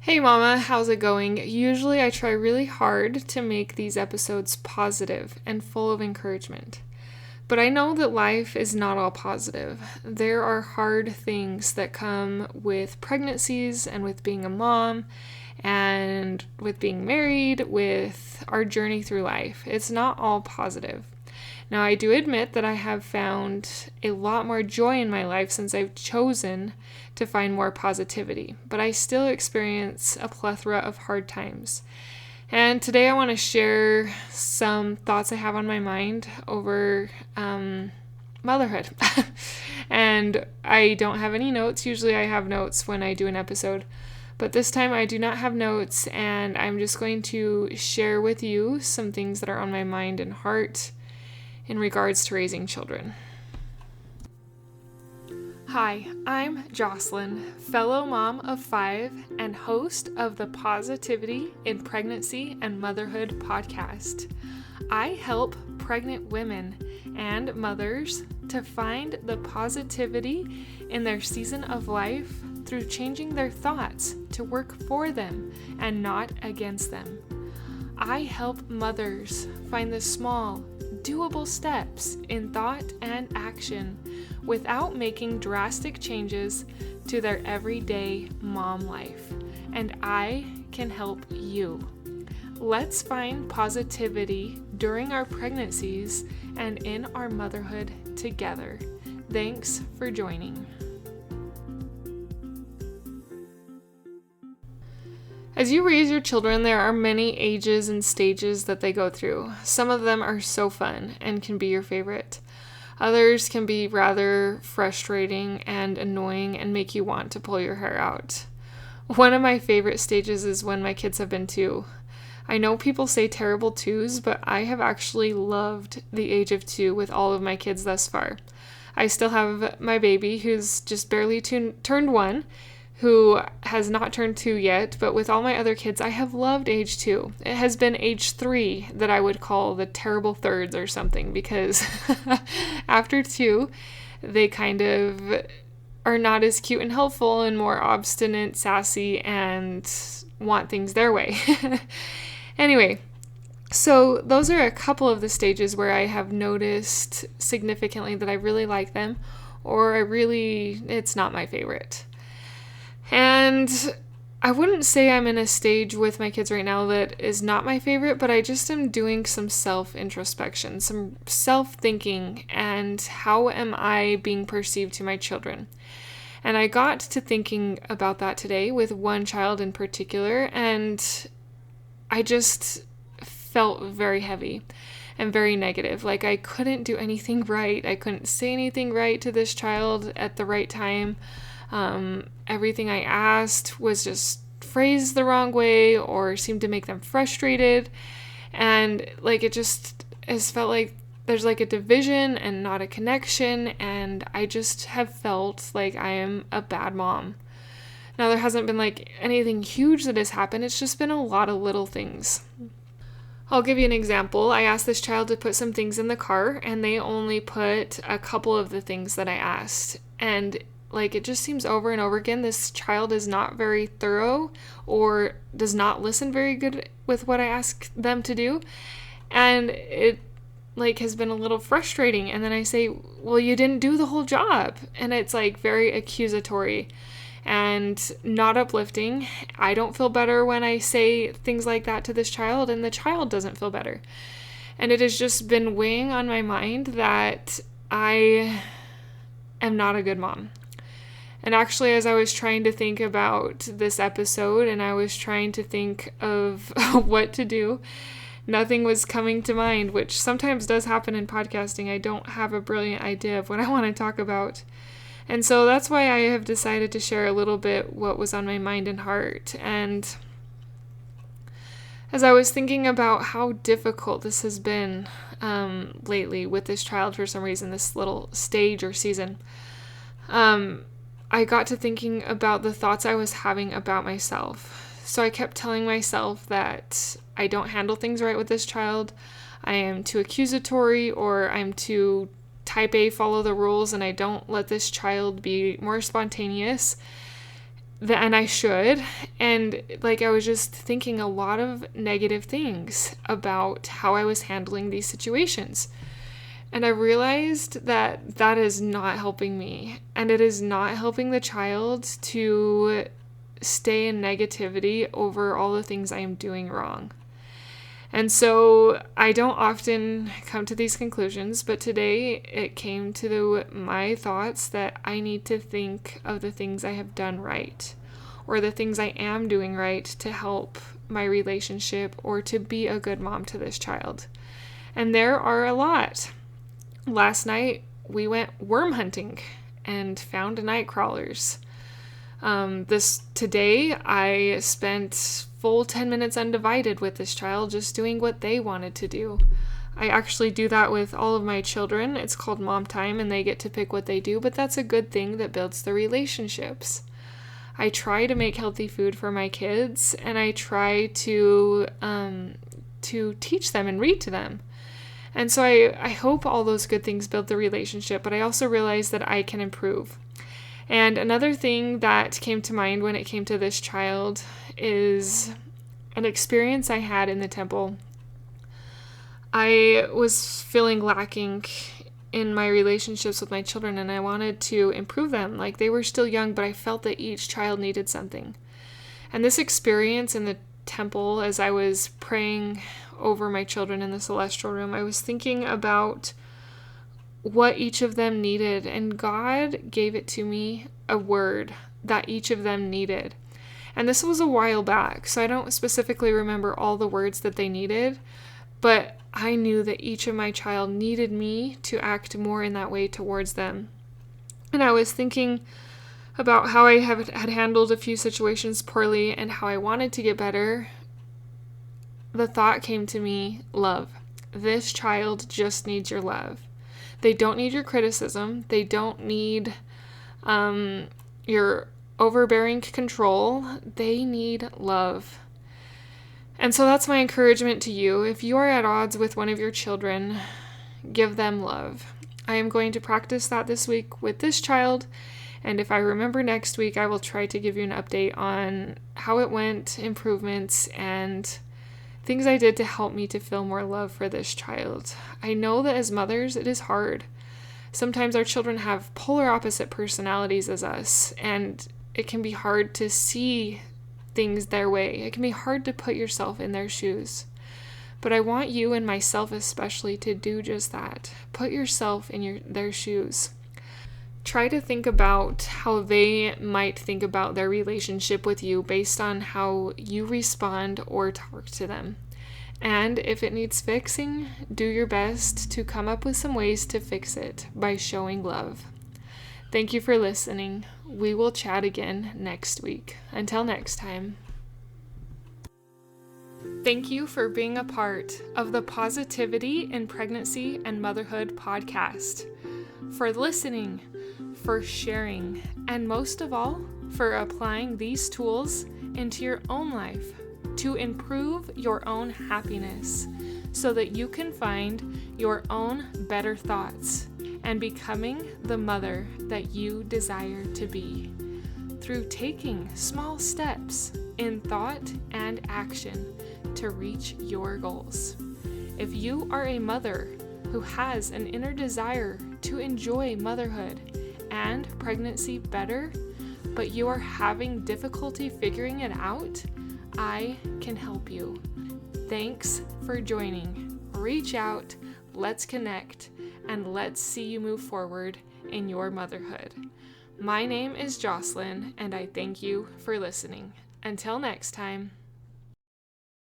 Hey mama, how's it going? Usually I try really hard to make these episodes positive and full of encouragement. But I know that life is not all positive. There are hard things that come with pregnancies and with being a mom and with being married, with our journey through life. It's not all positive. Now, I do admit that I have found a lot more joy in my life since I've chosen to find more positivity, but I still experience a plethora of hard times. And today I want to share some thoughts I have on my mind over motherhood. And I don't have any notes. Usually I have notes when I do an episode, but this time I do not have notes, and I'm just going to share with you some things that are on my mind and heart in regards to raising children. Hi, I'm Jocelyn, fellow mom of 5 and host of the Positivity in Pregnancy and Motherhood podcast. I help pregnant women and mothers to find the positivity in their season of life through changing their thoughts to work for them and not against them. I help mothers find the small, doable steps in thought and action without making drastic changes to their everyday mom life. And I can help you. Let's find positivity during our pregnancies and in our motherhood together. Thanks for joining. As you raise your children, there are many ages and stages that they go through. Some of them are so fun and can be your favorite. Others can be rather frustrating and annoying and make you want to pull your hair out. One of my favorite stages is when my kids have been 2. I know people say terrible 2s, but I have actually loved the age of 2 with all of my kids thus far. I still have my baby who's just barely turned 1, who has not turned 2 yet, but with all my other kids, I have loved age 2. It has been age 3 that I would call the terrible thirds or something, because after 2, they kind of are not as cute and helpful and more obstinate, sassy, and want things their way. Anyway, so those are a couple of the stages where I have noticed significantly that I really like them, or it's not my favorite. And I wouldn't say I'm in a stage with my kids right now that is not my favorite, but I just am doing some self-introspection, some self-thinking, and how am I being perceived to my children? And I got to thinking about that today with one child in particular, and I just felt very heavy and very negative. Like I couldn't do anything right. I couldn't say anything right to this child at the right time. Everything I asked was just phrased the wrong way or seemed to make them frustrated. And like it just has felt like there's like a division and not a connection. And I just have felt like I am a bad mom. Now, there hasn't been like anything huge that has happened. It's just been a lot of little things. I'll give you an example. I asked this child to put some things in the car, and they only put a couple of the things that I asked. And like it just seems over and over again, this child is not very thorough or does not listen very good with what I ask them to do. And it like has been a little frustrating. And then I say, well, you didn't do the whole job. And it's like very accusatory and not uplifting. I don't feel better when I say things like that to this child, and the child doesn't feel better. And it has just been weighing on my mind that I am not a good mom. And actually, as I was trying to think about this episode and I was trying to think of what to do, nothing was coming to mind, which sometimes does happen in podcasting. I don't have a brilliant idea of what I want to talk about. And so that's why I have decided to share a little bit what was on my mind and heart. And as I was thinking about how difficult this has been lately with this child for some reason, this little stage or season, I got to thinking about the thoughts I was having about myself. So I kept telling myself that I don't handle things right with this child. I am too accusatory, or I'm too type A, follow the rules, and I don't let this child be more spontaneous. and I should. And like, I was just thinking a lot of negative things about how I was handling these situations. And I realized that that is not helping me, and it is not helping the child to stay in negativity over all the things I am doing wrong. And so I don't often come to these conclusions, but today it came to my thoughts that I need to think of the things I have done right, or the things I am doing right to help my relationship or to be a good mom to this child. And there are a lot. Last night we went worm hunting and found night crawlers. Today I spent full 10 minutes undivided with this child, just doing what they wanted to do. I actually do that with all of my children. It's called mom time, and they get to pick what they do, but that's a good thing that builds the relationships. I try to make healthy food for my kids, and I try to teach them and read to them. And so I hope all those good things build the relationship, but I also realize that I can improve. And another thing that came to mind when it came to this child is an experience I had in the temple. I was feeling lacking in my relationships with my children, and I wanted to improve them. Like, they were still young, but I felt that each child needed something. And this experience in the temple, as I was praying over my children in the celestial room, I was thinking about what each of them needed, and God gave it to me, a word that each of them needed. And this was a while back, so I don't specifically remember all the words that they needed, but I knew that each of my child needed me to act more in that way towards them. And I was thinking about how I had handled a few situations poorly and how I wanted to get better. The thought came to me, love. This child just needs your love. They don't need your criticism. They don't need your overbearing control. They need love. And so that's my encouragement to you. If you are at odds with one of your children, give them love. I am going to practice that this week with this child. And if I remember next week, I will try to give you an update on how it went, improvements, and things I did to help me to feel more love for this child. I know that as mothers, it is hard. Sometimes our children have polar opposite personalities as us, and it can be hard to see things their way. It can be hard to put yourself in their shoes. But I want you, and myself especially, to do just that. Put yourself in their shoes. Try to think about how they might think about their relationship with you based on how you respond or talk to them. And if it needs fixing, do your best to come up with some ways to fix it by showing love. Thank you for listening. We will chat again next week. Until next time. Thank you for being a part of the Positivity in Pregnancy and Motherhood podcast, for listening, for sharing, and most of all, for applying these tools into your own life to improve your own happiness so that you can find your own better thoughts and becoming the mother that you desire to be through taking small steps in thought and action to reach your goals. If you are a mother who has an inner desire to enjoy motherhood and pregnancy better, but you are having difficulty figuring it out, I can help you. Thanks for joining. Reach out, let's connect, and let's see you move forward in your motherhood. My name is Jocelyn, and I thank you for listening. Until next time.